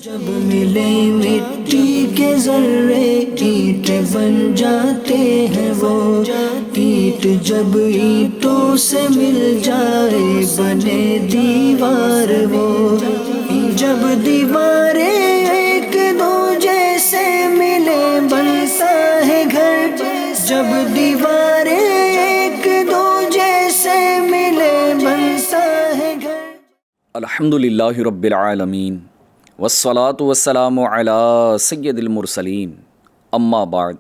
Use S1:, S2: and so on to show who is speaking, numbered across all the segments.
S1: جب ملے مٹی کے ذرے اینٹ بن جاتے ہیں وہ اینٹ جب اینٹوں سے مل جائے بنے دیوار وہ جب دیواریں ایک دو جیسے ملے بنتا ہے گھر جب دیواریں ایک دو جیسے ملے بنتا ہے گھر
S2: الحمدللہ رب العالمین والصلاة والسلام علی سید المرسلین اما بعد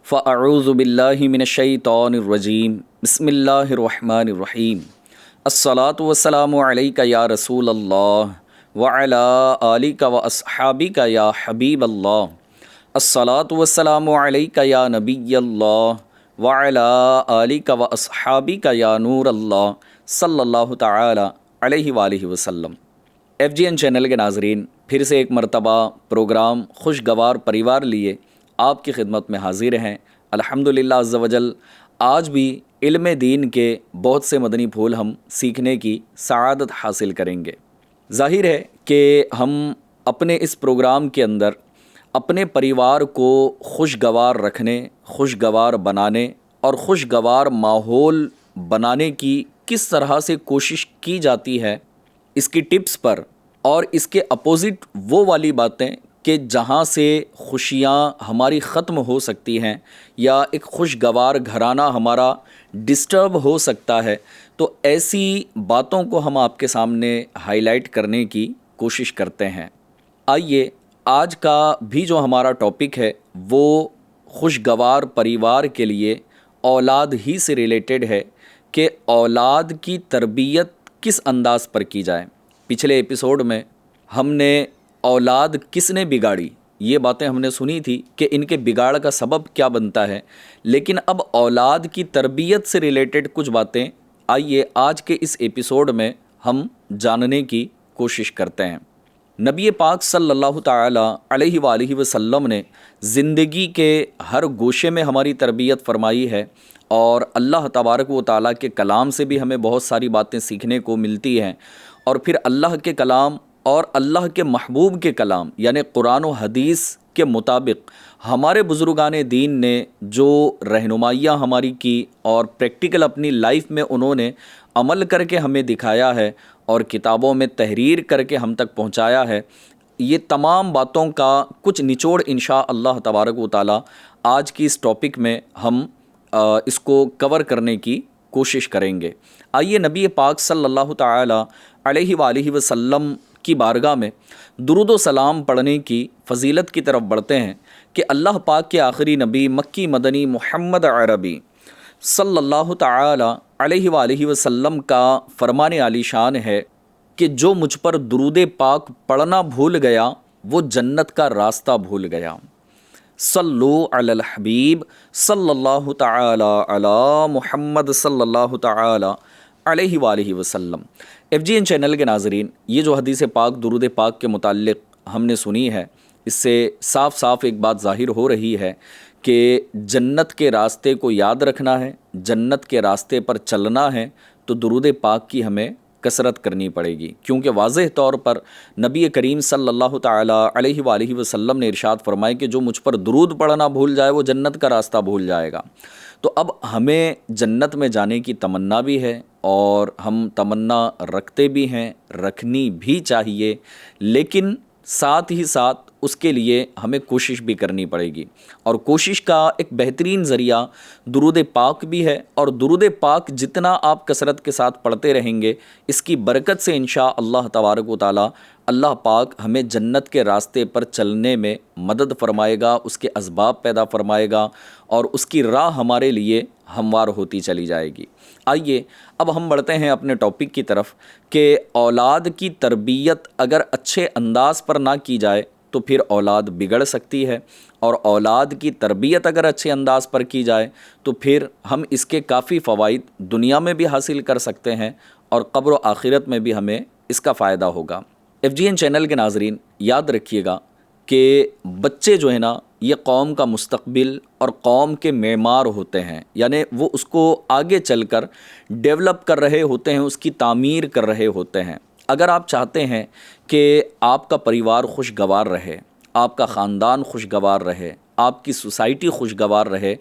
S2: فاعوذ باللہ من الشیطان الرجیم بسم اللہ الرحمن الرحیم الصلاة والسلام علیک یا رسول اللہ وعلی آلک واصحابک یا حبیب اللہ الصلاة والسلام علیک یا نبی اللہ وعلی آلک واصحابک یا نور اللہ صلی اللہ تعالی علیہ وآلہ وسلم۔ ایف جی این چینل کے ناظرین، پھر سے ایک مرتبہ پروگرام خوشگوار پریوار لیے آپ کی خدمت میں حاضر ہیں۔ الحمدللہ عز و جل آج بھی علم دین کے بہت سے مدنی پھول ہم سیکھنے کی سعادت حاصل کریں گے۔ ظاہر ہے کہ ہم اپنے اس پروگرام کے اندر اپنے پریوار کو خوشگوار رکھنے، خوشگوار بنانے اور خوشگوار ماحول بنانے کی کس طرح سے کوشش کی جاتی ہے، اس کی ٹپس پر، اور اس کے اپوزٹ وہ والی باتیں کہ جہاں سے خوشیاں ہماری ختم ہو سکتی ہیں یا ایک خوشگوار گھرانہ ہمارا ڈسٹرب ہو سکتا ہے، تو ایسی باتوں کو ہم آپ کے سامنے ہائی لائٹ کرنے کی کوشش کرتے ہیں۔ آئیے آج کا بھی جو ہمارا ٹاپک ہے وہ خوشگوار پریوار کے لیے اولاد ہی سے ریلیٹڈ ہے کہ اولاد کی تربیت کس انداز پر کی جائے۔ پچھلے ایپیسوڈ میں ہم نے اولاد کس نے بگاڑی یہ باتیں ہم نے سنی تھی کہ ان کے بگاڑ کا سبب کیا بنتا ہے، لیکن اب اولاد کی تربیت سے ریلیٹڈ کچھ باتیں آئیے آج کے اس ایپیسوڈ میں ہم جاننے کی کوشش کرتے ہیں۔ نبی پاک صلی اللہ تعالی علیہ وآلہ وسلم نے زندگی کے ہر گوشے میں ہماری تربیت فرمائی ہے، اور اللہ تبارک و تعالیٰ کے کلام سے بھی ہمیں بہت ساری باتیں سیکھنے کو ملتی ہیں، اور پھر اللہ کے کلام اور اللہ کے محبوب کے کلام یعنی قرآن و حدیث کے مطابق ہمارے بزرگان دین نے جو رہنمائیاں ہماری کی اور پریکٹیکل اپنی لائف میں انہوں نے عمل کر کے ہمیں دکھایا ہے اور کتابوں میں تحریر کر کے ہم تک پہنچایا ہے، یہ تمام باتوں کا کچھ نچوڑ انشاء اللہ تبارک و تعالیٰ آج کی اس ٹاپک میں ہم اس کو کور کرنے کی کوشش کریں گے۔ آئیے نبی پاک صلی اللہ تعالی علیہ وآلہ وسلم کی بارگاہ میں درود و سلام پڑھنے کی فضیلت کی طرف بڑھتے ہیں کہ اللہ پاک کے آخری نبی مکی مدنی محمد عربی صلی اللہ تعالی علیہ وآلہ وسلم کا فرمان عالی شان ہے کہ جو مجھ پر درود پاک پڑھنا بھول گیا وہ جنت کا راستہ بھول گیا۔ صلو علی الحبیب صلی اللہ تعالی علی محمد صلی اللہ تعالی علیہ وآلہ وسلم۔ ایف جی این چینل کے ناظرین، یہ جو حدیث پاک درود پاک کے متعلق ہم نے سنی ہے، اس سے صاف صاف ایک بات ظاہر ہو رہی ہے کہ جنت کے راستے کو یاد رکھنا ہے، جنت کے راستے پر چلنا ہے تو درود پاک کی ہمیں کثرت کرنی پڑے گی، کیونکہ واضح طور پر نبی کریم صلی اللہ تعالی علیہ وآلہ وسلم نے ارشاد فرمایا کہ جو مجھ پر درود پڑھنا بھول جائے وہ جنت کا راستہ بھول جائے گا۔ تو اب ہمیں جنت میں جانے کی تمنا بھی ہے اور ہم تمنا رکھتے بھی ہیں، رکھنی بھی چاہیے، لیکن ساتھ ہی ساتھ اس کے لیے ہمیں کوشش بھی کرنی پڑے گی، اور کوشش کا ایک بہترین ذریعہ درود پاک بھی ہے، اور درود پاک جتنا آپ کثرت کے ساتھ پڑھتے رہیں گے اس کی برکت سے انشاء اللہ تبارک و تعالی اللہ پاک ہمیں جنت کے راستے پر چلنے میں مدد فرمائے گا، اس کے اسباب پیدا فرمائے گا، اور اس کی راہ ہمارے لیے ہموار ہوتی چلی جائے گی۔ آئیے اب ہم بڑھتے ہیں اپنے ٹاپک کی طرف کہ اولاد کی تربیت اگر اچھے انداز پر نہ کی جائے تو پھر اولاد بگڑ سکتی ہے، اور اولاد کی تربیت اگر اچھے انداز پر کی جائے تو پھر ہم اس کے کافی فوائد دنیا میں بھی حاصل کر سکتے ہیں اور قبر و آخرت میں بھی ہمیں اس کا فائدہ ہوگا۔ ایف جی این چینل کے ناظرین یاد رکھیے گا کہ بچے جو ہیں نا یہ قوم کا مستقبل اور قوم کے معمار ہوتے ہیں، یعنی وہ اس کو آگے چل کر ڈیولپ کر رہے ہوتے ہیں، اس کی تعمیر کر رہے ہوتے ہیں۔ اگر آپ چاہتے ہیں کہ آپ کا پریوار خوشگوار رہے، آپ کا خاندان خوشگوار رہے، آپ کی سوسائٹی خوشگوار رہے،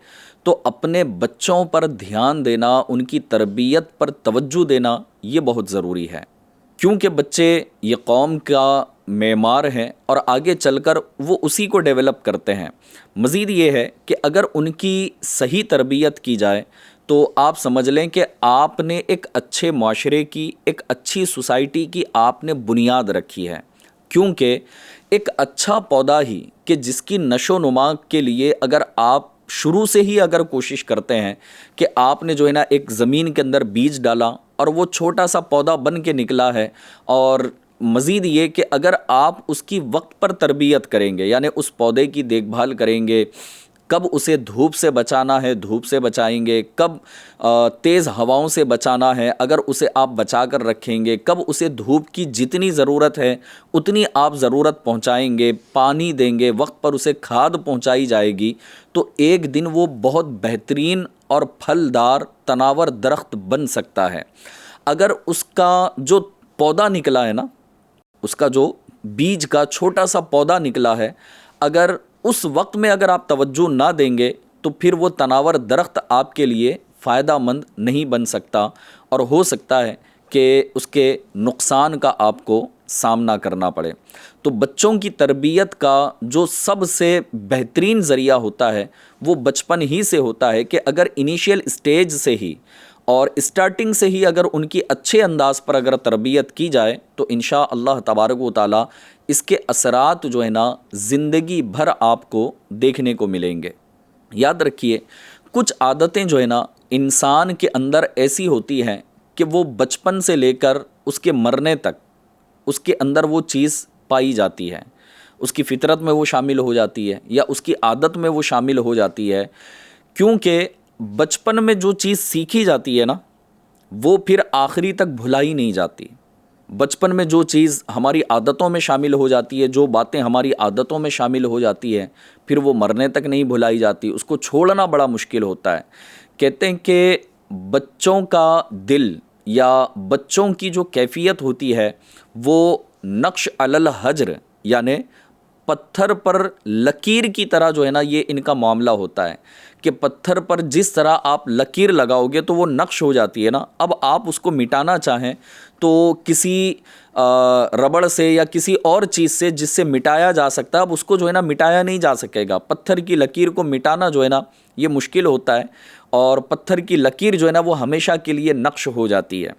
S2: تو اپنے بچوں پر دھیان دینا، ان کی تربیت پر توجہ دینا یہ بہت ضروری ہے، کیونکہ بچے یہ قوم کا معمار ہیں اور آگے چل کر وہ اسی کو ڈیولپ کرتے ہیں۔ مزید یہ ہے کہ اگر ان کی صحیح تربیت کی جائے تو آپ سمجھ لیں کہ آپ نے ایک اچھے معاشرے کی، ایک اچھی سوسائٹی کی آپ نے بنیاد رکھی ہے، کیونکہ ایک اچھا پودا ہی کہ جس کی نشو و نما کے لیے اگر آپ شروع سے ہی اگر کوشش کرتے ہیں کہ آپ نے جو ہے نا ایک زمین کے اندر بیج ڈالا اور وہ چھوٹا سا پودا بن کے نکلا ہے، اور مزید یہ کہ اگر آپ اس کی وقت پر تربیت کریں گے، یعنی اس پودے کی دیکھ بھال کریں گے، کب اسے دھوپ سے بچانا ہے دھوپ سے بچائیں گے، کب تیز ہواؤں سے بچانا ہے اگر اسے آپ بچا کر رکھیں گے، کب اسے دھوپ کی جتنی ضرورت ہے اتنی آپ ضرورت پہنچائیں گے، پانی دیں گے، وقت پر اسے کھاد پہنچائی جائے گی، تو ایک دن وہ بہت بہترین اور پھلدار تناور درخت بن سکتا ہے۔ اگر اس کا جو پودا نکلا ہے نا، اس کا جو بیج کا چھوٹا سا پودا نکلا ہے، اگر اس وقت میں اگر آپ توجہ نہ دیں گے تو پھر وہ تناور درخت آپ کے لیے فائدہ مند نہیں بن سکتا، اور ہو سکتا ہے کہ اس کے نقصان کا آپ کو سامنا کرنا پڑے۔ تو بچوں کی تربیت کا جو سب سے بہترین ذریعہ ہوتا ہے وہ بچپن ہی سے ہوتا ہے، کہ اگر انیشیل اسٹیج سے ہی اور اسٹارٹنگ سے ہی اگر ان کی اچھے انداز پر اگر تربیت کی جائے تو انشاءاللہ تبارک و تعالی اس کے اثرات جو ہے نا زندگی بھر آپ کو دیکھنے کو ملیں گے۔ یاد رکھیے، کچھ عادتیں جو ہے نا انسان کے اندر ایسی ہوتی ہیں کہ وہ بچپن سے لے کر اس کے مرنے تک اس کے اندر وہ چیز پائی جاتی ہے، اس کی فطرت میں وہ شامل ہو جاتی ہے یا اس کی عادت میں وہ شامل ہو جاتی ہے، کیونکہ بچپن میں جو چیز سیکھی جاتی ہے نا وہ پھر آخری تک بھلائی نہیں جاتی۔ بچپن میں جو چیز ہماری عادتوں میں شامل ہو جاتی ہے، جو باتیں ہماری عادتوں میں شامل ہو جاتی ہے، پھر وہ مرنے تک نہیں بھلائی جاتی، اس کو چھوڑنا بڑا مشکل ہوتا ہے۔ کہتے ہیں کہ بچوں کا دل یا بچوں کی جو کیفیت ہوتی ہے وہ نقش علی الحجر، یعنی پتھر پر لکیر کی طرح جو ہے نا یہ ان کا معاملہ ہوتا ہے، کہ پتھر پر جس طرح آپ لکیر لگاؤ گے تو وہ نقش ہو جاتی ہے نا، اب آپ اس کو مٹانا چاہیں تو کسی ربڑ سے یا کسی اور چیز سے جس سے مٹایا جا سکتا ہے، اب اس کو جو ہے نا مٹایا نہیں جا سکے گا۔ پتھر کی لکیر کو مٹانا جو ہے نا یہ مشکل ہوتا ہے، اور پتھر کی لکیر جو ہے نا وہ ہمیشہ کے لیے نقش ہو جاتی ہے۔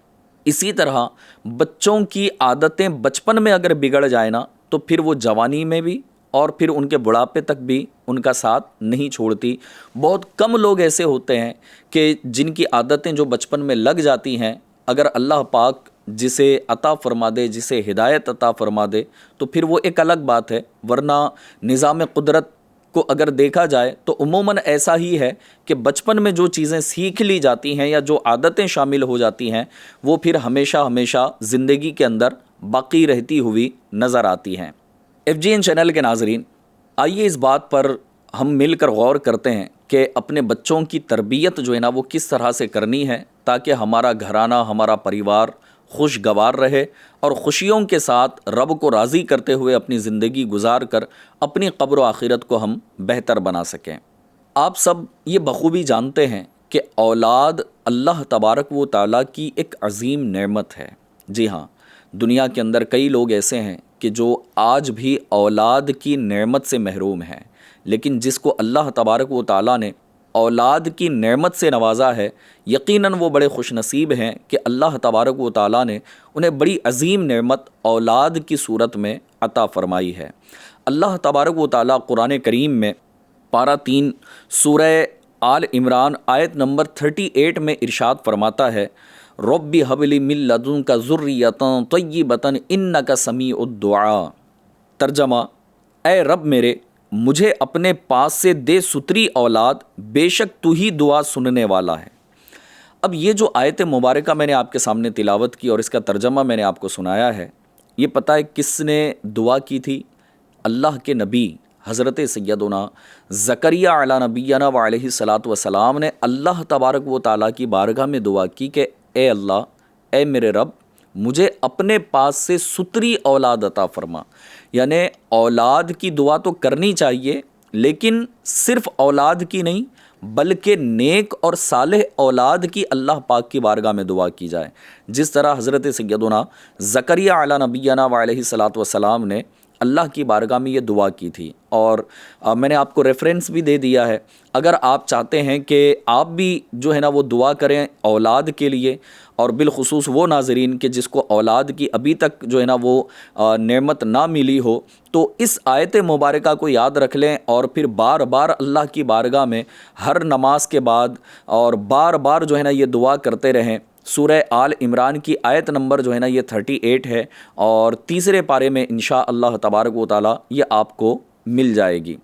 S2: اسی طرح بچوں کی عادتیں بچپن میں اگر بگڑ جائے نا تو پھر وہ جوانی میں بھی اور پھر ان کے بڑھاپے تک بھی ان کا ساتھ نہیں چھوڑتی۔ بہت کم لوگ ایسے ہوتے ہیں کہ جن کی عادتیں جو بچپن میں لگ جاتی ہیں، اگر اللہ پاک جسے عطا فرما دے، جسے ہدایت عطا فرما دے تو پھر وہ ایک الگ بات ہے، ورنہ نظام قدرت کو اگر دیکھا جائے تو عموماً ایسا ہی ہے کہ بچپن میں جو چیزیں سیکھ لی جاتی ہیں یا جو عادتیں شامل ہو جاتی ہیں وہ پھر ہمیشہ ہمیشہ زندگی کے اندر باقی رہتی ہوئی نظر آتی ہیں۔ FGN چینل کے ناظرین، آئیے اس بات پر ہم مل کر غور کرتے ہیں کہ اپنے بچوں کی تربیت جو ہے نا وہ کس طرح سے کرنی ہے تاکہ ہمارا گھرانہ، ہمارا پریوار خوشگوار رہے اور خوشیوں کے ساتھ رب کو راضی کرتے ہوئے اپنی زندگی گزار کر اپنی قبر و آخرت کو ہم بہتر بنا سکیں۔ آپ سب یہ بخوبی جانتے ہیں کہ اولاد اللہ تبارک و تعالیٰ کی ایک عظیم نعمت ہے۔ جی ہاں، دنیا کے اندر کئی لوگ ایسے ہیں کہ جو آج بھی اولاد کی نعمت سے محروم ہیں، لیکن جس کو اللہ تبارک و تعالیٰ نے اولاد کی نعمت سے نوازا ہے، یقیناً وہ بڑے خوش نصیب ہیں کہ اللہ تبارک و تعالیٰ نے انہیں بڑی عظیم نعمت اولاد کی صورت میں عطا فرمائی ہے۔ اللہ تبارک و تعالیٰ قرآن کریم میں پارہ 3 سورہ آل عمران آیت نمبر 38 میں ارشاد فرماتا ہے، رب ہب لی من لدنک ذریۃ طیبۃ انک سمیع الدعاء۔ ترجمہ، اے رب میرے، مجھے اپنے پاس سے دے ستری اولاد، بے شک تو ہی دعا سننے والا ہے۔ اب یہ جو آیت مبارکہ میں نے آپ کے سامنے تلاوت کی اور اس کا ترجمہ میں نے آپ کو سنایا ہے، یہ پتہ ہے کس نے دعا کی تھی؟ اللہ کے نبی حضرت سیدنا زکریا علیہ نبینا و علیہ الصلاۃ والسلام نے اللہ تبارک و تعالیٰ کی بارگاہ میں دعا کی کہ اے اللہ، اے میرے رب، مجھے اپنے پاس سے ستری اولاد عطا فرما. یعنی اولاد کی دعا تو کرنی چاہیے، لیکن صرف اولاد کی نہیں بلکہ نیک اور صالح اولاد کی اللہ پاک کی بارگاہ میں دعا کی جائے. جس طرح حضرت سیدنا زکریا علیہ نبینا وعلیہ الصلاۃ والسلام نے اللہ کی بارگاہ میں یہ دعا کی تھی. اور میں نے آپ کو ریفرنس بھی دے دیا ہے. اگر آپ چاہتے ہیں کہ آپ بھی جو ہے نا وہ دعا کریں اولاد کے لیے، اور بالخصوص وہ ناظرین کہ جس کو اولاد کی ابھی تک جو ہے نا وہ نعمت نہ ملی ہو، تو اس آیت مبارکہ کو یاد رکھ لیں اور پھر بار بار اللہ کی بارگاہ میں ہر نماز کے بعد اور بار بار جو ہے نا یہ دعا کرتے رہیں. سورہ آل عمران کی آیت نمبر جو ہے نا یہ 38 ہے، اور تیسرے پارے میں انشاء اللہ تبارک و تعالی یہ آپ کو مل جائے گی.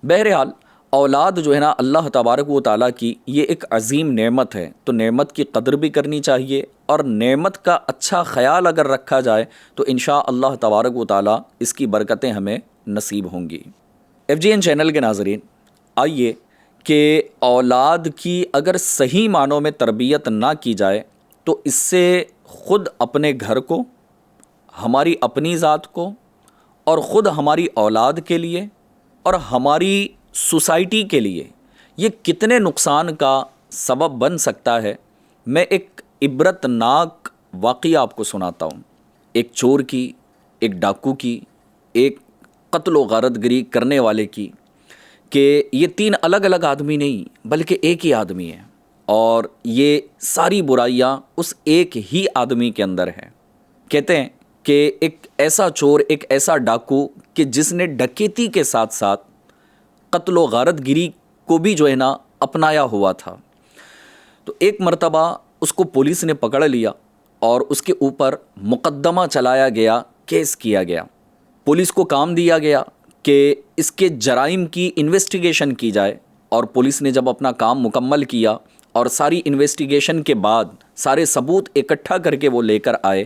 S2: بہرحال اولاد جو ہے نا اللہ تبارک و تعالیٰ کی یہ ایک عظیم نعمت ہے، تو نعمت کی قدر بھی کرنی چاہیے، اور نعمت کا اچھا خیال اگر رکھا جائے تو انشاء اللہ تبارک و تعالیٰ اس کی برکتیں ہمیں نصیب ہوں گی. FGN چینل کے ناظرین، آئیے کہ اولاد کی اگر صحیح معنوں میں تربیت نہ کی جائے تو اس سے خود اپنے گھر کو، ہماری اپنی ذات کو، اور خود ہماری اولاد کے لیے اور ہماری سوسائٹی کے لیے یہ کتنے نقصان کا سبب بن سکتا ہے. میں ایک عبرت ناک واقعہ آپ کو سناتا ہوں، ایک چور کی، ایک ڈاکو کی، ایک قتل و غارت گری کرنے والے کی، کہ یہ 3 الگ الگ آدمی نہیں بلکہ ایک ہی آدمی ہے، اور یہ ساری برائیاں اس ایک ہی آدمی کے اندر ہیں. کہتے ہیں کہ ایک ایسا چور، ایک ایسا ڈاکو کہ جس نے ڈکیتی کے ساتھ ساتھ قتل و غارت گری کو بھی جو ہے نا اپنایا ہوا تھا. تو ایک مرتبہ اس کو پولیس نے پکڑ لیا اور اس کے اوپر مقدمہ چلایا گیا، کیس کیا گیا. پولیس کو کام دیا گیا کہ اس کے جرائم کی انویسٹیگیشن کی جائے، اور پولیس نے جب اپنا کام مکمل کیا اور ساری انویسٹیگیشن کے بعد سارے ثبوت اکٹھا کر کے وہ لے کر آئے،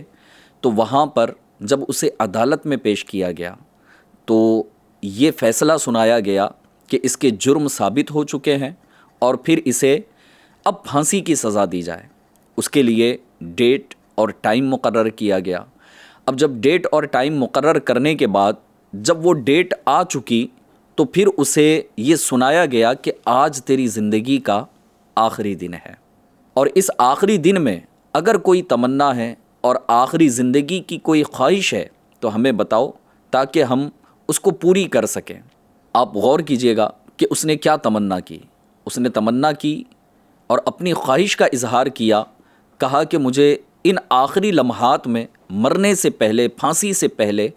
S2: تو وہاں پر جب اسے عدالت میں پیش کیا گیا تو یہ فیصلہ سنایا گیا کہ اس کے جرم ثابت ہو چکے ہیں، اور پھر اسے اب پھانسی کی سزا دی جائے. اس کے لیے ڈیٹ اور ٹائم مقرر کیا گیا. اب جب ڈیٹ اور ٹائم مقرر کرنے کے بعد جب وہ ڈیٹ آ چکی تو پھر اسے یہ سنایا گیا کہ آج تیری زندگی کا آخری دن ہے، اور اس آخری دن میں اگر کوئی تمنا ہے اور آخری زندگی کی کوئی خواہش ہے تو ہمیں بتاؤ تاکہ ہم اس کو پوری کر سکیں. آپ غور کیجئے گا کہ اس نے کیا تمنا کی. اس نے تمنا کی اور اپنی خواہش کا اظہار کیا، کہا کہ مجھے ان آخری لمحات میں مرنے سے پہلے، پھانسی سے پہلے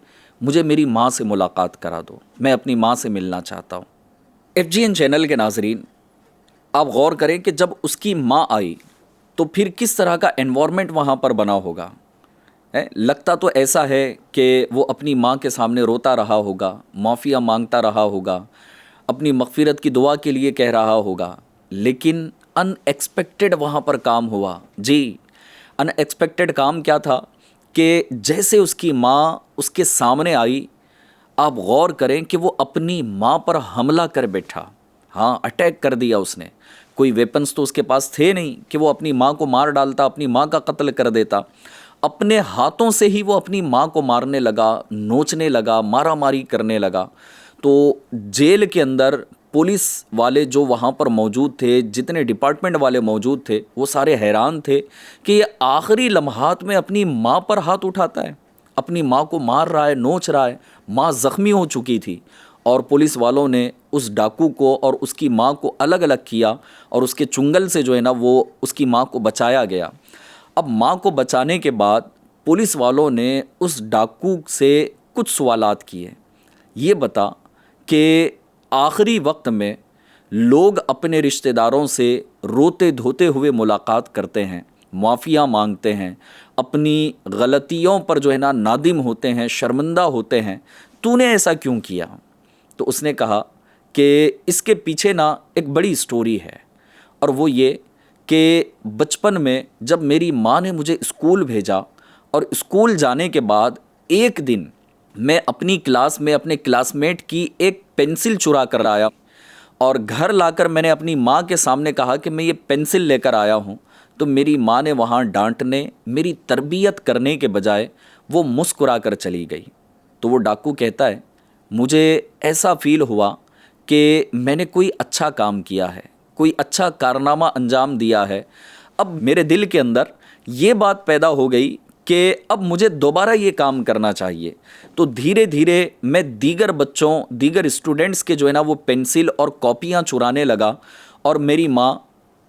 S2: مجھے میری ماں سے ملاقات کرا دو، میں اپنی ماں سے ملنا چاہتا ہوں. FGN چینل کے ناظرین، آپ غور کریں کہ جب اس کی ماں آئی تو پھر کس طرح کا انوائرمنٹ وہاں پر بنا ہوگا. لگتا تو ایسا ہے کہ وہ اپنی ماں کے سامنے روتا رہا ہوگا، معافیہ مانگتا رہا ہوگا، اپنی مغفرت کی دعا کے لیے کہہ رہا ہوگا، لیکن ان ایکسپیکٹڈ وہاں پر کام ہوا. جی، ان ایکسپیکٹڈ کام کیا تھا کہ جیسے اس کی ماں اس کے سامنے آئی، آپ غور کریں کہ وہ اپنی ماں پر حملہ کر بیٹھا. ہاں، اٹیک کر دیا اس نے. کوئی ویپنز تو اس کے پاس تھے نہیں کہ وہ اپنی ماں کو مار ڈالتا، اپنی ماں کا قتل کر دیتا. اپنے ہاتھوں سے ہی وہ اپنی ماں کو مارنے لگا، نوچنے لگا، مارا ماری کرنے لگا. تو جیل کے اندر پولیس والے جو وہاں پر موجود تھے، جتنے ڈپارٹمنٹ والے موجود تھے، وہ سارے حیران تھے کہ یہ آخری لمحات میں اپنی ماں پر ہاتھ اٹھاتا ہے، اپنی ماں کو مار رہا ہے، نوچ رہا ہے. ماں زخمی ہو چکی تھی، اور پولیس والوں نے اس ڈاکو کو اور اس کی ماں کو الگ الگ کیا، اور اس کے چنگل سے جو ہے نا وہ اس کی ماں کو بچایا گیا. اب ماں کو بچانے کے بعد پولیس والوں نے اس ڈاکو سے کچھ سوالات کیے. یہ بتا کہ آخری وقت میں لوگ اپنے رشتہ داروں سے روتے دھوتے ہوئے ملاقات کرتے ہیں، معافیہ مانگتے ہیں، اپنی غلطیوں پر جو ہے نا نادم ہوتے ہیں، شرمندہ ہوتے ہیں. تو نے ایسا کیوں کیا؟ تو اس نے کہا کہ اس کے پیچھے نا ایک بڑی سٹوری ہے، اور وہ یہ کہ بچپن میں جب میری ماں نے مجھے اسکول بھیجا، اور اسکول جانے کے بعد ایک دن میں اپنی کلاس میں اپنے کلاس میٹ کی ایک پینسل چرا کر آیا، اور گھر لا کر میں نے اپنی ماں کے سامنے کہا کہ میں یہ پینسل لے کر آیا ہوں تو میری ماں نے وہاں ڈانٹنے، میری تربیت کرنے کے بجائے وہ مسکرا کر چلی گئی۔ تو وہ ڈاکو کہتا ہے مجھے ایسا فیل ہوا کہ میں نے کوئی اچھا کام کیا ہے، کوئی اچھا کارنامہ انجام دیا ہے۔ اب میرے دل کے اندر یہ بات پیدا ہو گئی کہ اب مجھے دوبارہ یہ کام کرنا چاہیے۔ تو دھیرے دھیرے میں دیگر بچوں، دیگر اسٹوڈنٹس کے جو ہے نا وہ پینسل اور کاپیاں چرانے لگا، اور میری ماں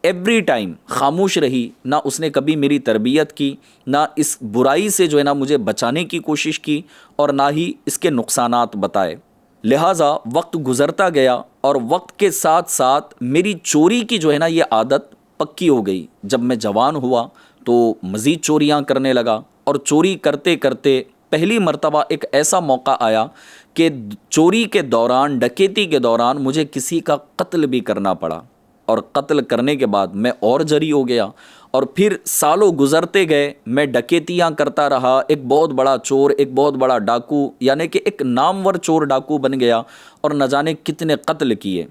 S2: ایوری ٹائم خاموش رہی، نہ اس نے کبھی میری تربیت کی، نہ اس برائی سے جو ہے نا مجھے بچانے کی کوشش کی، اور نہ ہی اس کے نقصانات بتائے۔ لہٰذا وقت گزرتا گیا، اور وقت کے ساتھ ساتھ میری چوری کی جو ہے نا یہ عادت پکی ہو گئی۔ جب میں جوان ہوا تو مزید چوریاں کرنے لگا، اور چوری کرتے کرتے پہلی مرتبہ ایک ایسا موقع آیا کہ چوری کے دوران، ڈکیتی کے دوران مجھے کسی کا قتل بھی کرنا پڑا، اور قتل کرنے کے بعد میں اور جری ہو گیا، اور پھر سالوں گزرتے گئے، میں ڈکیتیاں کرتا رہا، ایک بہت بڑا چور، ایک بہت بڑا ڈاکو، یعنی کہ ایک نامور چور ڈاکو بن گیا، اور نہ جانے کتنے قتل کیے۔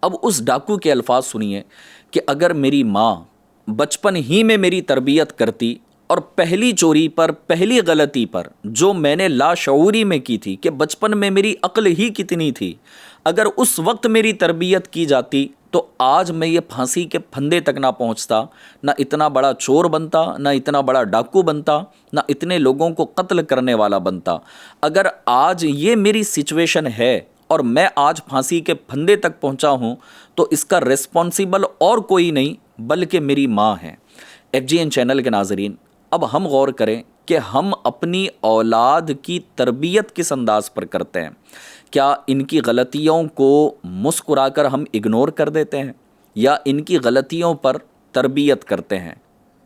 S2: اب اس ڈاکو کے الفاظ سنیے کہ اگر میری ماں بچپن ہی میں میری تربیت کرتی، اور پہلی چوری پر، پہلی غلطی پر جو میں نے لاشعوری میں کی تھی، کہ بچپن میں میری عقل ہی کتنی تھی، اگر اس وقت میری تربیت کی جاتی تو آج میں یہ پھانسی کے پھندے تک نہ پہنچتا، نہ اتنا بڑا چور بنتا، نہ اتنا بڑا ڈاکو بنتا، نہ اتنے لوگوں کو قتل کرنے والا بنتا۔ اگر آج یہ میری سچویشن ہے اور میں آج پھانسی کے پھندے تک پہنچا ہوں، تو اس کا ریسپانسیبل اور کوئی نہیں بلکہ میری ماں ہے۔ FGN چینل کے ناظرین، اب ہم غور کریں کہ ہم اپنی اولاد کی تربیت کس انداز پر کرتے ہیں۔ کیا ان کی غلطیوں کو مسکرا کر ہم اگنور کر دیتے ہیں، یا ان کی غلطیوں پر تربیت کرتے ہیں؟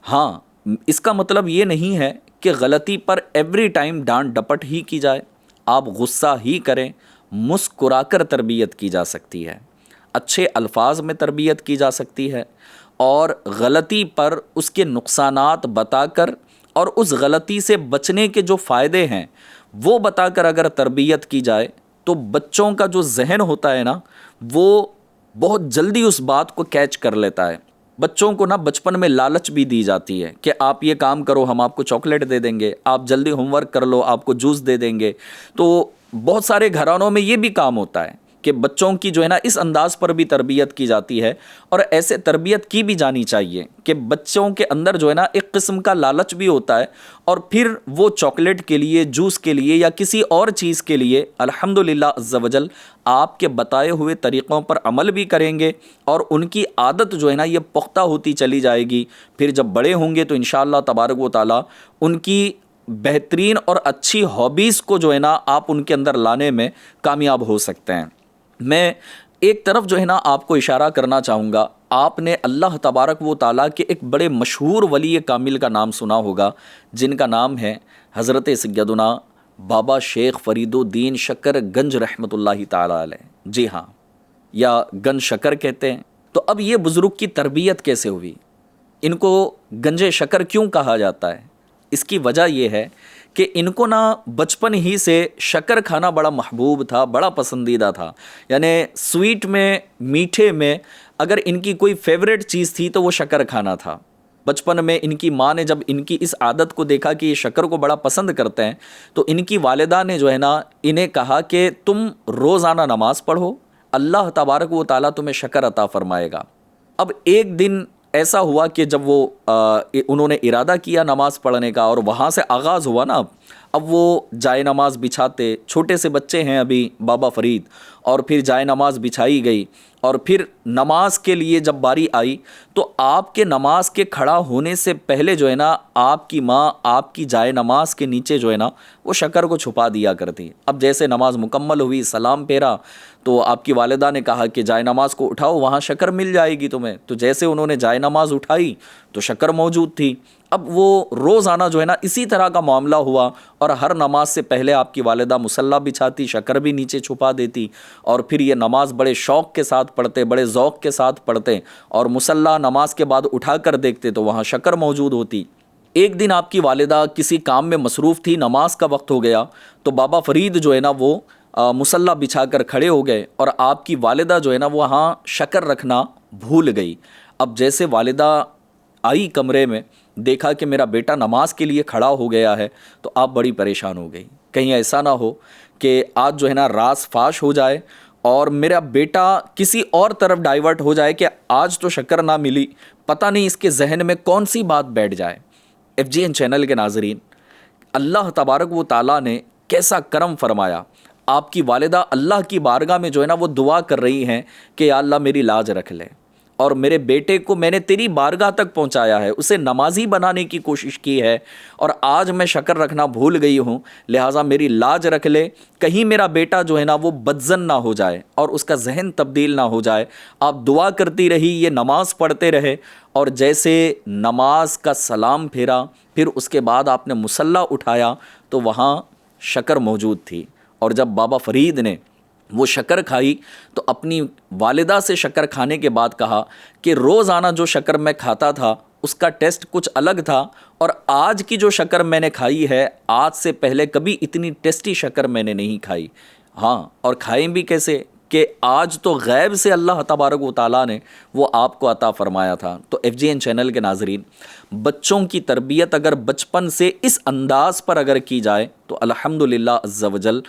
S2: ہاں، اس کا مطلب یہ نہیں ہے کہ غلطی پر ایوری ٹائم ڈانٹ ڈپٹ ہی کی جائے۔ آپ غصہ ہی کریں، مسکرا کر تربیت کی جا سکتی ہے، اچھے الفاظ میں تربیت کی جا سکتی ہے، اور غلطی پر اس کے نقصانات بتا کر اور اس غلطی سے بچنے کے جو فائدے ہیں وہ بتا کر اگر تربیت کی جائے تو بچوں کا جو ذہن ہوتا ہے نا وہ بہت جلدی اس بات کو کیچ کر لیتا ہے۔ بچوں کو نا بچپن میں لالچ بھی دی جاتی ہے کہ آپ یہ کام کرو، ہم آپ کو چاکلیٹ دے دیں گے، آپ جلدی ہوم ورک کر لو، آپ کو جوس دے دیں گے۔ تو بہت سارے گھرانوں میں یہ بھی کام ہوتا ہے کہ بچوں کی جو ہے نا اس انداز پر بھی تربیت کی جاتی ہے، اور ایسے تربیت کی بھی جانی چاہیے کہ بچوں کے اندر جو ہے نا ایک قسم کا لالچ بھی ہوتا ہے، اور پھر وہ چاکلیٹ کے لیے، جوس کے لیے، یا کسی اور چیز کے لیے الحمدللہ عز و جل آپ کے بتائے ہوئے طریقوں پر عمل بھی کریں گے، اور ان کی عادت جو ہے نا یہ پختہ ہوتی چلی جائے گی۔ پھر جب بڑے ہوں گے تو انشاءاللہ تبارک و تعالی ان کی بہترین اور اچھی ہابیز کو جو ہے نا آپ ان کے اندر لانے میں کامیاب ہو سکتے ہیں۔ میں ایک طرف جو ہے نا آپ کو اشارہ کرنا چاہوں گا، آپ نے اللہ تبارک و تعالیٰ کے ایک بڑے مشہور ولی کامل کا نام سنا ہوگا، جن کا نام ہے حضرت سیدنا بابا شیخ فرید الدین شکر گنج رحمۃ اللہ تعالیٰ علیہ۔ جی ہاں، یا گنج شکر کہتے ہیں۔ تو اب یہ بزرگ کی تربیت کیسے ہوئی؟ ان کو گنج شکر کیوں کہا جاتا ہے؟ اس کی وجہ یہ ہے کہ ان کو نا بچپن ہی سے شکر کھانا بڑا محبوب تھا، بڑا پسندیدہ تھا۔ یعنی سویٹ میں، میٹھے میں اگر ان کی کوئی فیوریٹ چیز تھی تو وہ شکر کھانا تھا۔ بچپن میں ان کی ماں نے جب ان کی اس عادت کو دیکھا کہ یہ شکر کو بڑا پسند کرتے ہیں، تو ان کی والدہ نے جو ہے نا انہیں کہا کہ تم روزانہ نماز پڑھو، اللہ تبارک و تعالیٰ تمہیں شکر عطا فرمائے گا۔ اب ایک دن ایسا ہوا کہ جب وہ انہوں نے ارادہ کیا نماز پڑھنے کا، اور وہاں سے آغاز ہوا نا، اب وہ جائے نماز بچھاتے، چھوٹے سے بچے ہیں ابھی بابا فرید، اور پھر جائے نماز بچھائی گئی، اور پھر نماز کے لیے جب باری آئی تو آپ کے نماز کے کھڑا ہونے سے پہلے جو ہے نا آپ کی ماں آپ کی جائے نماز کے نیچے جو ہے نا وہ شکر کو چھپا دیا کرتی۔ اب جیسے نماز مکمل ہوئی، سلام پھیرا، تو آپ کی والدہ نے کہا کہ جائے نماز کو اٹھاؤ، وہاں شکر مل جائے گی تمہیں۔ تو جیسے انہوں نے جائے نماز اٹھائی تو شکر موجود تھی۔ اب وہ روزانہ جو ہے نا اسی طرح کا معاملہ ہوا، اور ہر نماز سے پہلے آپ کی والدہ مصلی بچھاتی، شکر بھی نیچے چھپا دیتی، اور پھر یہ نماز بڑے شوق کے ساتھ پڑھتے، بڑے ذوق کے ساتھ پڑھتے، اور مصلی نماز کے بعد اٹھا کر دیکھتے تو وہاں شکر موجود ہوتی۔ ایک دن آپ کی والدہ کسی کام میں مصروف تھی، نماز کا وقت ہو گیا، تو بابا فرید جو ہے نا وہ مصلی بچھا کر کھڑے ہو گئے، اور آپ کی والدہ جو ہے نا وہاں شکر رکھنا بھول گئی۔ اب جیسے والدہ آئی کمرے میں، دیکھا کہ میرا بیٹا نماز کے لیے کھڑا ہو گیا ہے تو آپ بڑی پریشان ہو گئی، کہیں ایسا نہ ہو کہ آج جو ہے نا راز فاش ہو جائے اور میرا بیٹا کسی اور طرف ڈائیورٹ ہو جائے کہ آج تو شکر نہ ملی، پتہ نہیں اس کے ذہن میں کون سی بات بیٹھ جائے۔ FGN چینل کے ناظرین، اللہ تبارک و تعالیٰ نے کیسا کرم فرمایا، آپ کی والدہ اللہ کی بارگاہ میں جو ہے نا وہ دعا کر رہی ہیں کہ یا اللہ میری لاج رکھ لے، اور میرے بیٹے کو میں نے تیری بارگاہ تک پہنچایا ہے، اسے نمازی بنانے کی کوشش کی ہے، اور آج میں شکر رکھنا بھول گئی ہوں، لہٰذا میری لاج رکھ لے، کہیں میرا بیٹا جو ہے نا وہ بدظن نہ ہو جائے اور اس کا ذہن تبدیل نہ ہو جائے۔ آپ دعا کرتی رہی، یہ نماز پڑھتے رہے، اور جیسے نماز کا سلام پھیرا، پھر اس کے بعد آپ نے مصلی اٹھایا تو وہاں شکر موجود تھی، اور جب بابا فرید نے وہ شکر کھائی تو اپنی والدہ سے شکر کھانے کے بعد کہا کہ روزانہ جو شکر میں کھاتا تھا اس کا ٹیسٹ کچھ الگ تھا، اور آج کی جو شکر میں نے کھائی ہے آج سے پہلے کبھی اتنی ٹیسٹی شکر میں نے نہیں کھائی۔ ہاں، اور کھائیں بھی کیسے کہ آج تو غیب سے اللہ تبارک و تعالیٰ نے وہ آپ کو عطا فرمایا تھا۔ تو FGN چینل کے ناظرین، بچوں کی تربیت اگر بچپن سے اس انداز پر اگر کی جائے تو الحمدللہ عز و جل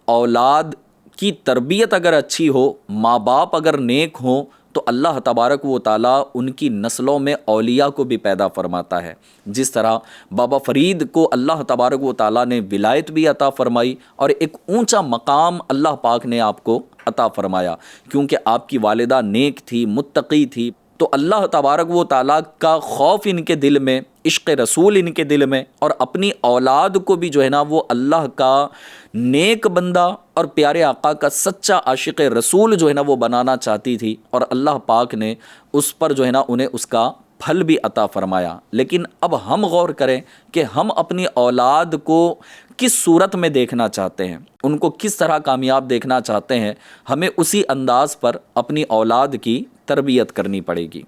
S2: اولاد کی تربیت اگر اچھی ہو، ماں باپ اگر نیک ہوں تو اللہ تبارک و تعالیٰ ان کی نسلوں میں اولیاء کو بھی پیدا فرماتا ہے۔ جس طرح بابا فرید کو اللہ تبارک و تعالیٰ نے ولایت بھی عطا فرمائی اور ایک اونچا مقام اللہ پاک نے آپ کو عطا فرمایا، کیونکہ آپ کی والدہ نیک تھی، متقی تھی، تو اللہ تبارک و تعالیٰ کا خوف ان کے دل میں، عشق رسول ان کے دل میں، اور اپنی اولاد کو بھی جو ہے نا وہ اللہ کا نیک بندہ اور پیارے آقا کا سچا عاشق رسول جو ہے نا وہ بنانا چاہتی تھی، اور اللہ پاک نے اس پر جو ہے نا انہیں اس کا پھل بھی عطا فرمایا۔ لیکن اب ہم غور کریں کہ ہم اپنی اولاد کو کس صورت میں دیکھنا چاہتے ہیں، ان کو کس طرح کامیاب دیکھنا چاہتے ہیں، ہمیں اسی انداز پر اپنی اولاد کی تربیت کرنی پڑے گی۔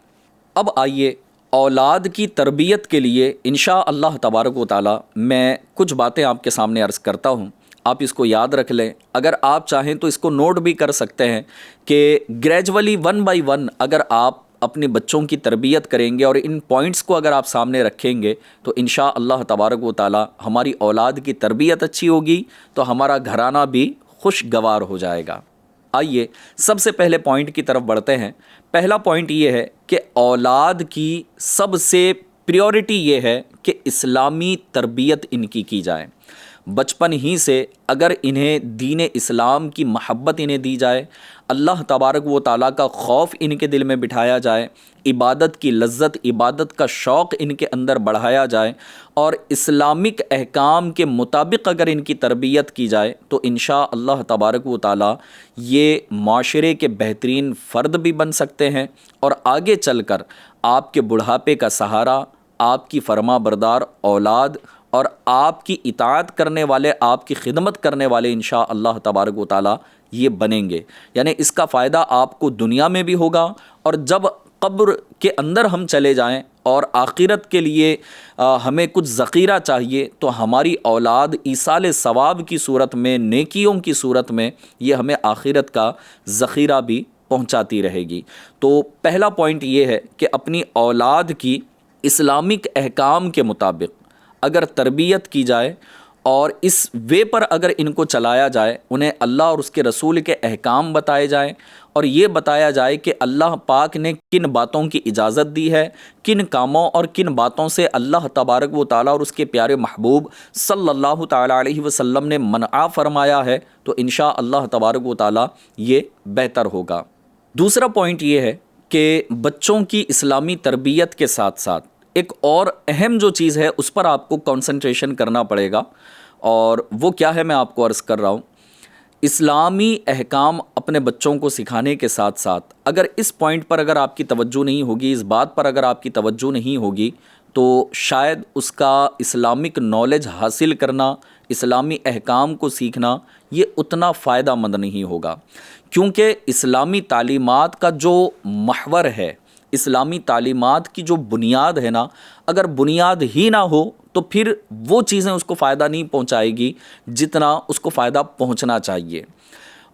S2: اب آئیے اولاد کی تربیت کے لیے انشاء اللہ تبارک و تعالیٰ میں کچھ باتیں آپ کے سامنے عرض کرتا ہوں، آپ اس کو یاد رکھ لیں۔ اگر آپ چاہیں تو اس کو نوٹ بھی کر سکتے ہیں کہ گریجولی 1 بائی 1 اگر آپ اپنے بچوں کی تربیت کریں گے اور ان پوائنٹس کو اگر آپ سامنے رکھیں گے تو انشاء اللہ تبارک و تعالیٰ ہماری اولاد کی تربیت اچھی ہوگی تو ہمارا گھرانہ بھی خوشگوار ہو جائے گا۔ آئیے سب سے پہلے پوائنٹ کی طرف بڑھتے ہیں۔ پہلا پوائنٹ یہ ہے کہ اولاد کی سب سے پریورٹی یہ ہے کہ اسلامی تربیت ان کی جائے۔ بچپن ہی سے اگر انہیں دین اسلام کی محبت انہیں دی جائے، اللہ تبارک و تعالیٰ کا خوف ان کے دل میں بٹھایا جائے، عبادت کی لذت، عبادت کا شوق ان کے اندر بڑھایا جائے، اور اسلامک احکام کے مطابق اگر ان کی تربیت کی جائے تو انشاء اللہ تبارک و تعالیٰ یہ معاشرے کے بہترین فرد بھی بن سکتے ہیں، اور آگے چل کر آپ کے بڑھاپے کا سہارا، آپ کی فرما بردار اولاد اور آپ کی اطاعت کرنے والے، آپ کی خدمت کرنے والے انشاء اللہ تبارک و تعالیٰ یہ بنیں گے۔ یعنی اس کا فائدہ آپ کو دنیا میں بھی ہوگا، اور جب قبر کے اندر ہم چلے جائیں اور آخرت کے لیے ہمیں کچھ ذخیرہ چاہیے تو ہماری اولاد ایصال ثواب کی صورت میں، نیکیوں کی صورت میں یہ ہمیں آخرت کا ذخیرہ بھی پہنچاتی رہے گی۔ تو پہلا پوائنٹ یہ ہے کہ اپنی اولاد کی اسلامک احکام کے مطابق اگر تربیت کی جائے اور اس وے پر اگر ان کو چلایا جائے، انہیں اللہ اور اس کے رسول کے احکام بتائے جائیں، اور یہ بتایا جائے کہ اللہ پاک نے کن باتوں کی اجازت دی ہے، کن کاموں اور کن باتوں سے اللہ تبارک و تعالیٰ اور اس کے پیارے محبوب صلی اللہ تعالیٰ علیہ وسلم نے منع فرمایا ہے، تو انشاء اللہ تبارک و تعالیٰ یہ بہتر ہوگا۔ دوسرا پوائنٹ یہ ہے کہ بچوں کی اسلامی تربیت کے ساتھ ساتھ ایک اور اہم جو چیز ہے اس پر آپ کو کنسنٹریشن کرنا پڑے گا، اور وہ کیا ہے میں آپ کو عرض کر رہا ہوں۔ اسلامی احکام اپنے بچوں کو سکھانے کے ساتھ ساتھ اگر اس پوائنٹ پر اگر آپ کی توجہ نہیں ہوگی، اس بات پر اگر آپ کی توجہ نہیں ہوگی، تو شاید اس کا اسلامک نالج حاصل کرنا، اسلامی احکام کو سیکھنا یہ اتنا فائدہ مند نہیں ہوگا، کیونکہ اسلامی تعلیمات کا جو محور ہے، اسلامی تعلیمات کی جو بنیاد ہے نا، اگر بنیاد ہی نہ ہو تو پھر وہ چیزیں اس کو فائدہ نہیں پہنچائے گی جتنا اس کو فائدہ پہنچنا چاہیے۔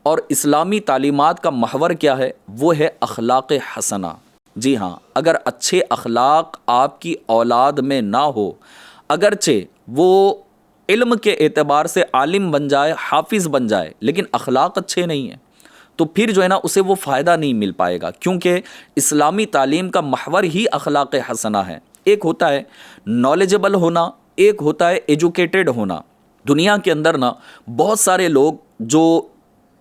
S2: اور اسلامی تعلیمات کا محور کیا ہے؟ وہ ہے اخلاق حسنہ۔ جی ہاں، اگر اچھے اخلاق آپ کی اولاد میں نہ ہو، اگرچہ وہ علم کے اعتبار سے عالم بن جائے، حافظ بن جائے، لیکن اخلاق اچھے نہیں ہیں، تو پھر جو ہے نا اسے وہ فائدہ نہیں مل پائے گا، کیونکہ اسلامی تعلیم کا محور ہی اخلاق حسنہ ہے۔ ایک ہوتا ہے نالجبل ہونا، ایک ہوتا ہے ایجوکیٹڈ ہونا۔ دنیا کے اندر نا بہت سارے لوگ جو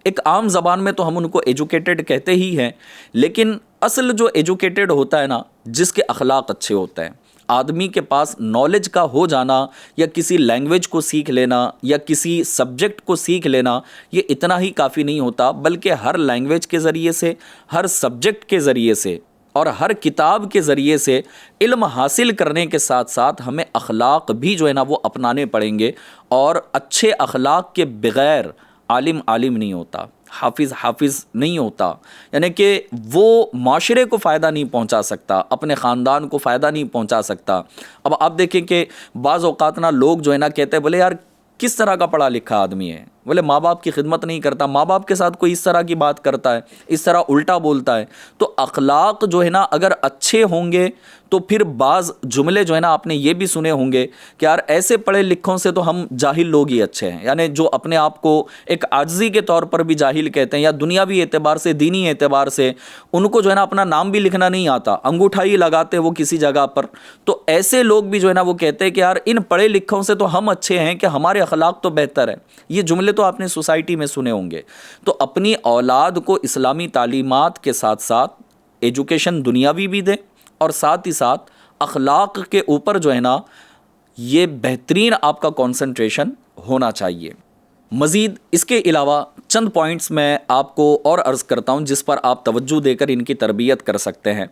S2: ایک عام زبان میں تو ہم ان کو ایجوکیٹڈ کہتے ہی ہیں، لیکن اصل جو ایجوکیٹڈ ہوتا ہے نا، جس کے اخلاق اچھے ہوتے ہیں۔ آدمی کے پاس نالج کا ہو جانا یا کسی لینگویج کو سیکھ لینا یا کسی سبجیکٹ کو سیکھ لینا، یہ اتنا ہی کافی نہیں ہوتا، بلکہ ہر لینگویج کے ذریعے سے، ہر سبجیکٹ کے ذریعے سے اور ہر کتاب کے ذریعے سے علم حاصل کرنے کے ساتھ ساتھ ہمیں اخلاق بھی جو ہے نا وہ اپنانے پڑیں گے، اور اچھے اخلاق کے بغیر عالم عالم نہیں ہوتا، حافظ حافظ نہیں ہوتا، یعنی کہ وہ معاشرے کو فائدہ نہیں پہنچا سکتا، اپنے خاندان کو فائدہ نہیں پہنچا سکتا۔ اب آپ دیکھیں کہ بعض اوقات نا لوگ جو ہے نا کہتے ہیں بولے یار کس طرح کا پڑھا لکھا آدمی ہے، بولے ماں باپ کی خدمت نہیں کرتا، ماں باپ کے ساتھ کوئی اس طرح کی بات کرتا ہے، اس طرح الٹا بولتا ہے۔ تو اخلاق جو ہے نا اگر اچھے ہوں گے تو پھر بعض جملے جو ہے نا آپ نے یہ بھی سنے ہوں گے کہ یار ایسے پڑھے لکھوں سے تو ہم جاہل لوگ ہی اچھے ہیں، یعنی جو اپنے آپ کو ایک عاجزی کے طور پر بھی جاہل کہتے ہیں، یا دنیاوی اعتبار سے، دینی اعتبار سے ان کو جو ہے نا اپنا نام بھی لکھنا نہیں آتا، انگوٹھا ہی لگاتے وہ کسی جگہ پر، تو ایسے لوگ بھی جو ہے نا وہ کہتے ہیں کہ یار ان پڑھے لکھوں سے تو ہم اچھے ہیں کہ ہمارے اخلاق تو بہتر ہے۔ یہ جملے تو آپ نے سوسائٹی میں سنے ہوں گے۔ تو اپنی اولاد کو اسلامی تعلیمات کے ساتھ ساتھ ایجوکیشن دنیاوی بھی دیں، اور ساتھ ہی ساتھ اخلاق کے اوپر جو ہے نا یہ بہترین آپ کا کنسنٹریشن ہونا چاہیے۔ مزید اس کے علاوہ چند پوائنٹس میں آپ کو اور عرض کرتا ہوں جس پر آپ توجہ دے کر ان کی تربیت کر سکتے ہیں۔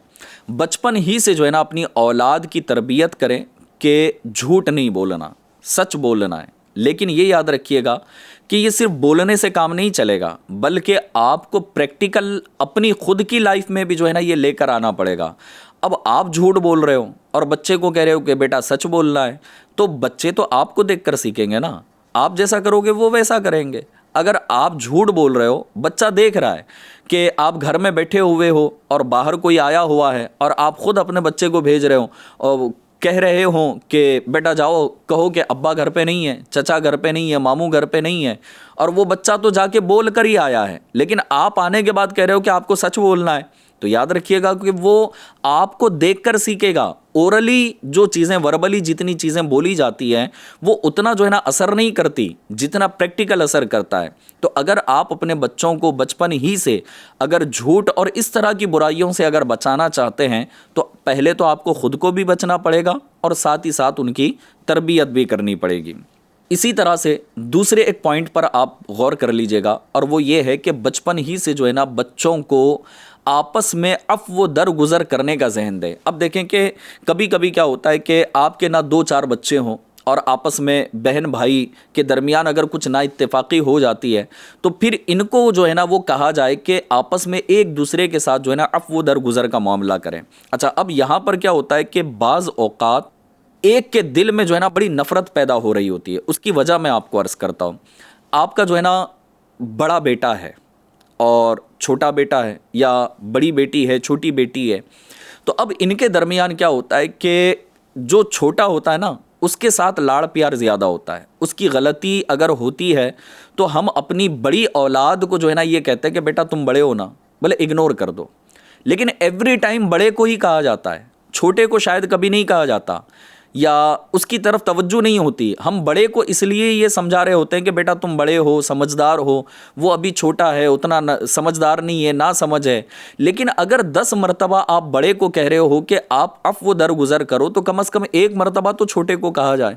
S2: بچپن ہی سے جو ہے نا اپنی اولاد کی تربیت کریں کہ جھوٹ نہیں بولنا، سچ بولنا ہے، لیکن یہ یاد رکھیے گا کہ یہ صرف بولنے سے کام نہیں چلے گا، بلکہ آپ کو پریکٹیکل اپنی خود کی لائف میں بھی جو ہے نا یہ لے کر آنا پڑے گا۔ اب آپ جھوٹ بول رہے ہو اور بچے کو کہہ رہے ہو کہ بیٹا سچ بولنا ہے، تو بچے تو آپ کو دیکھ کر سیکھیں گے نا، آپ جیسا کرو گے وہ ویسا کریں گے۔ اگر آپ جھوٹ بول رہے ہو، بچہ دیکھ رہا ہے کہ آپ گھر میں بیٹھے ہوئے ہو اور باہر کوئی آیا ہوا ہے، اور آپ خود اپنے بچے کو بھیج رہے ہو اور کہہ رہے ہوں کہ بیٹا جاؤ کہو کہ ابا گھر پہ نہیں ہے، چچا گھر پہ نہیں ہے، ماموں گھر پہ نہیں ہے، اور وہ بچہ تو جا کے بول کر ہی آیا ہے، لیکن آپ آنے کے بعد کہہ رہے ہو کہ آپ کو سچ بولنا ہے، تو یاد رکھیے گا کہ وہ آپ کو دیکھ کر سیکھے گا۔ اورلی جو چیزیں، وربلی جتنی چیزیں بولی جاتی ہیں وہ اتنا جو ہے نا اثر نہیں کرتی جتنا پریکٹیکل اثر کرتا ہے۔ تو اگر آپ اپنے بچوں کو بچپن ہی سے اگر جھوٹ اور اس طرح کی برائیوں سے اگر بچانا چاہتے ہیں تو پہلے تو آپ کو خود کو بھی بچنا پڑے گا اور ساتھ ہی ساتھ ان کی تربیت بھی کرنی پڑے گی۔ اسی طرح سے دوسرے ایک پوائنٹ پر آپ غور کر لیجئے گا، اور وہ یہ ہے کہ بچپن ہی سے جو ہے نا بچوں کو آپس میں عفو و درگزر کرنے کا ذہن دے۔ اب دیکھیں کہ کبھی کبھی کیا ہوتا ہے کہ آپ کے نہ 2-4 بچے ہوں اور آپس میں بہن بھائی کے درمیان اگر کچھ نا اتفاقی ہو جاتی ہے تو پھر ان کو جو ہے نا وہ کہا جائے کہ آپس میں ایک دوسرے کے ساتھ جو ہے نا عفو و درگزر کا معاملہ کریں۔ اچھا، اب یہاں پر کیا ہوتا ہے کہ بعض اوقات ایک کے دل میں جو ہے نا بڑی نفرت پیدا ہو رہی ہوتی ہے۔ اس کی وجہ میں آپ کو عرض کرتا ہوں۔ آپ کا جو ہے نا بڑا بیٹا ہے اور چھوٹا بیٹا ہے، یا بڑی بیٹی ہے، چھوٹی بیٹی ہے، تو اب ان کے درمیان کیا ہوتا ہے کہ جو چھوٹا ہوتا ہے نا اس کے ساتھ لاڑ پیار زیادہ ہوتا ہے۔ اس کی غلطی اگر ہوتی ہے تو ہم اپنی بڑی اولاد کو جو ہے نا یہ کہتے ہیں کہ بیٹا تم بڑے ہو نا، بولے اگنور کر دو، لیکن ایوری ٹائم بڑے کو ہی کہا جاتا ہے، چھوٹے کو شاید کبھی نہیں کہا جاتا یا اس کی طرف توجہ نہیں ہوتی۔ ہم بڑے کو اس لیے یہ سمجھا رہے ہوتے ہیں کہ بیٹا تم بڑے ہو، سمجھدار ہو، وہ ابھی چھوٹا ہے، اتنا سمجھدار نہیں ہے، نہ سمجھ ہے۔ لیکن اگر 10 مرتبہ آپ بڑے کو کہہ رہے ہو کہ آپ عفو درگزر کرو تو کم از کم 1 مرتبہ تو چھوٹے کو کہا جائے۔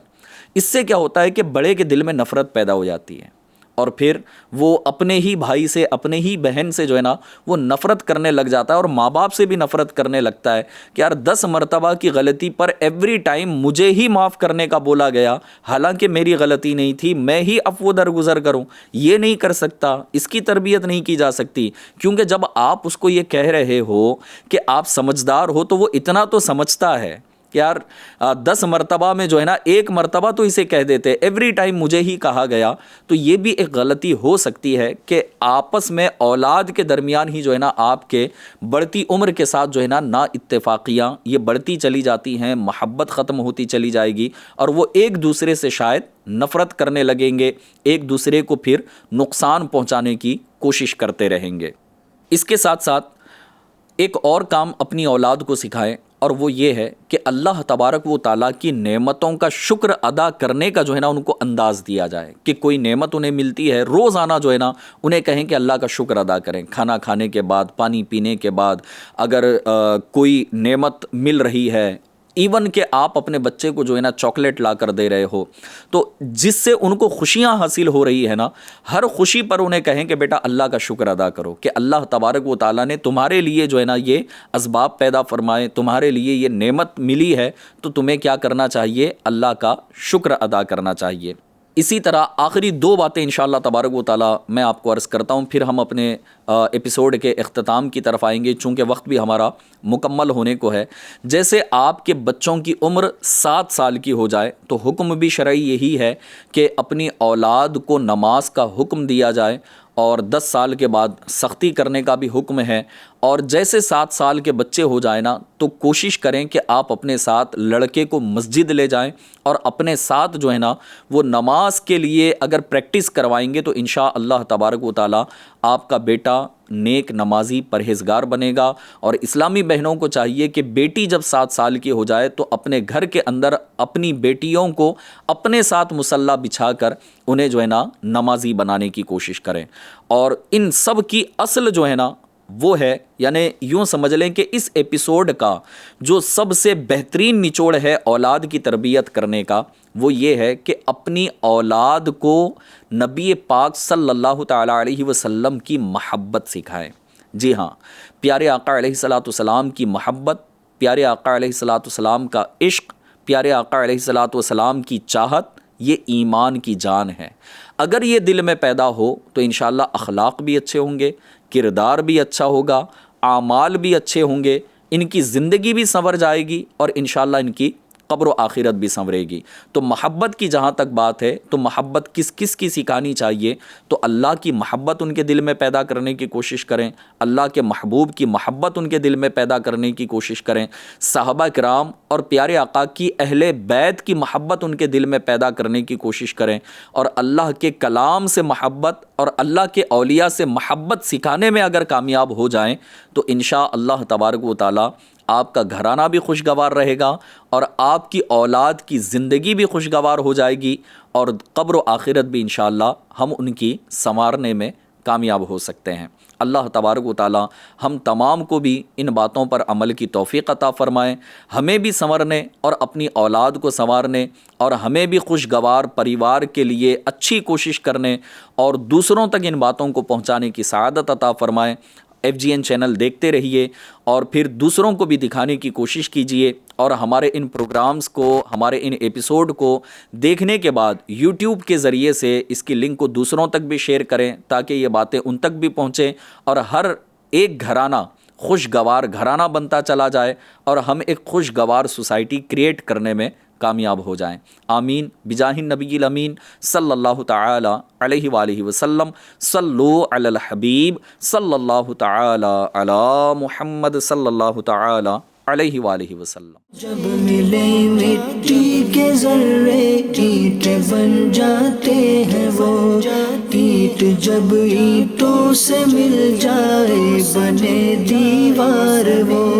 S2: اس سے کیا ہوتا ہے کہ بڑے کے دل میں نفرت پیدا ہو جاتی ہے، اور پھر وہ اپنے ہی بھائی سے، اپنے ہی بہن سے جو ہے نا وہ نفرت کرنے لگ جاتا ہے، اور ماں باپ سے بھی نفرت کرنے لگتا ہے کہ یار 10 مرتبہ کی غلطی پر ایوری ٹائم مجھے ہی معاف کرنے کا بولا گیا، حالانکہ میری غلطی نہیں تھی، میں ہی عفو درگزر کروں۔ یہ نہیں کر سکتا، اس کی تربیت نہیں کی جا سکتی، کیونکہ جب آپ اس کو یہ کہہ رہے ہو کہ آپ سمجھدار ہو تو وہ اتنا تو سمجھتا ہے کہ یار 10 مرتبہ میں جو ہے نا 1 مرتبہ تو اسے کہہ دیتے، ایوری ٹائم مجھے ہی کہا گیا، تو یہ بھی ایک غلطی ہو سکتی ہے کہ آپس میں اولاد کے درمیان ہی جو ہے نا آپ کے بڑھتی عمر کے ساتھ جو ہے نا نا اتفاقیاں یہ بڑھتی چلی جاتی ہیں، محبت ختم ہوتی چلی جائے گی، اور وہ ایک دوسرے سے شاید نفرت کرنے لگیں گے، ایک دوسرے کو پھر نقصان پہنچانے کی کوشش کرتے رہیں گے۔ اس کے ساتھ ساتھ ایک اور کام اپنی اولاد کو سکھائیں، اور وہ یہ ہے کہ اللہ تبارک و تعالیٰ کی نعمتوں کا شکر ادا کرنے کا جو ہے نا ان کو انداز دیا جائے، کہ کوئی نعمت انہیں ملتی ہے روزانہ جو ہے نا انہیں کہیں کہ اللہ کا شکر ادا کریں، کھانا کھانے کے بعد، پانی پینے کے بعد، اگر کوئی نعمت مل رہی ہے، ایون کہ آپ اپنے بچے کو جو ہے نا چاکلیٹ لا کر دے رہے ہو، تو جس سے ان کو خوشیاں حاصل ہو رہی ہے نا، ہر خوشی پر انہیں کہیں کہ بیٹا اللہ کا شکر ادا کرو، کہ اللہ تبارک و تعالیٰ نے تمہارے لیے جو ہے نا یہ اسباب پیدا فرمائے، تمہارے لیے یہ نعمت ملی ہے، تو تمہیں کیا کرنا چاہیے؟ اللہ کا شکر ادا کرنا چاہیے۔ اسی طرح آخری 2 باتیں انشاءاللہ تبارک و تعالیٰ میں آپ کو عرض کرتا ہوں، پھر ہم اپنے ایپیسوڈ کے اختتام کی طرف آئیں گے، چونکہ وقت بھی ہمارا مکمل ہونے کو ہے۔ جیسے آپ کے بچوں کی عمر 7 سال کی ہو جائے تو حکم بھی شرعی یہی ہے کہ اپنی اولاد کو نماز کا حکم دیا جائے، اور 10 سال کے بعد سختی کرنے کا بھی حکم ہے، اور جیسے 7 سال کے بچے ہو جائیں نا تو کوشش کریں کہ آپ اپنے ساتھ لڑکے کو مسجد لے جائیں، اور اپنے ساتھ جو ہے نا وہ نماز کے لیے اگر پریکٹس کروائیں گے تو انشاءاللہ تبارک و تعالیٰ آپ کا بیٹا نیک نمازی پرہیزگار بنے گا۔ اور اسلامی بہنوں کو چاہیے کہ بیٹی جب 7 سال کی ہو جائے تو اپنے گھر کے اندر اپنی بیٹیوں کو اپنے ساتھ مصلی بچھا کر انہیں جو ہے نا نمازی بنانے کی کوشش کریں۔ اور ان سب کی اصل جو ہے نا وہ ہے، یعنی یوں سمجھ لیں کہ اس ایپیسوڈ کا جو سب سے بہترین نچوڑ ہے اولاد کی تربیت کرنے کا، وہ یہ ہے کہ اپنی اولاد کو نبی پاک صلی اللہ تعالیٰ علیہ وسلم کی محبت سکھائیں۔ جی ہاں، پیارے آقا علیہ الصلاۃ والسلام کی محبت، پیارے آقا علیہ الصلاۃ والسلام کا عشق، پیارے آقا علیہ الصلاۃ والسلام کی چاہت، یہ ایمان کی جان ہے۔ اگر یہ دل میں پیدا ہو تو انشاءاللہ اخلاق بھی اچھے ہوں گے، کردار بھی اچھا ہوگا، اعمال بھی اچھے ہوں گے، ان کی زندگی بھی سنور جائے گی، اور انشاءاللہ ان کی قبر و آخرت بھی سنورے گی۔ تو محبت کی جہاں تک بات ہے تو محبت کس کس کی سکھانی چاہیے؟ تو اللہ کی محبت ان کے دل میں پیدا کرنے کی کوشش کریں، اللہ کے محبوب کی محبت ان کے دل میں پیدا کرنے کی کوشش کریں، صحابہ کرام اور پیارے آقا کی اہل بیت کی محبت ان کے دل میں پیدا کرنے کی کوشش کریں، اور اللہ کے کلام سے محبت اور اللہ کے اولیاء سے محبت سکھانے میں اگر کامیاب ہو جائیں تو انشاءاللہ تبارک و تعالیٰ آپ کا گھرانہ بھی خوشگوار رہے گا، اور آپ کی اولاد کی زندگی بھی خوشگوار ہو جائے گی، اور قبر و آخرت بھی انشاءاللہ ہم ان کی سنوارنے میں کامیاب ہو سکتے ہیں۔ اللہ تبارک و تعالیٰ ہم تمام کو بھی ان باتوں پر عمل کی توفیق عطا فرمائے، ہمیں بھی سنورنے اور اپنی اولاد کو سنوارنے، اور ہمیں بھی خوشگوار پریوار کے لیے اچھی کوشش کرنے اور دوسروں تک ان باتوں کو پہنچانے کی سعادت عطا فرمائے۔ FGN چینل دیکھتے رہیے، اور پھر دوسروں کو بھی دکھانے کی کوشش کیجیے، اور ہمارے ان پروگرامز کو، ہمارے ان ایپیسوڈ کو دیکھنے کے بعد YouTube کے ذریعے سے اس کی لنک کو دوسروں تک بھی شیئر کریں، تاکہ یہ باتیں ان تک بھی پہنچیں، اور ہر ایک گھرانہ خوشگوار گھرانہ بنتا چلا جائے، اور ہم ایک خوشگوار سوسائٹی کریٹ کرنے میں کامیاب ہو جائیں۔ آمین بجاہ النبی الامین صلی اللہ تعالی علیہ وآلہ وسلم۔ صلو علی الحبیب صلی اللہ تعالی علی محمد صلی اللہ تعالی علیہ وآلہ وسلم۔
S1: جب ملے مٹی کے ذرے اینٹ بن جاتے ہیں وہ، اینٹ جب اینٹوں سے مل جائے بنے دیوار وہ۔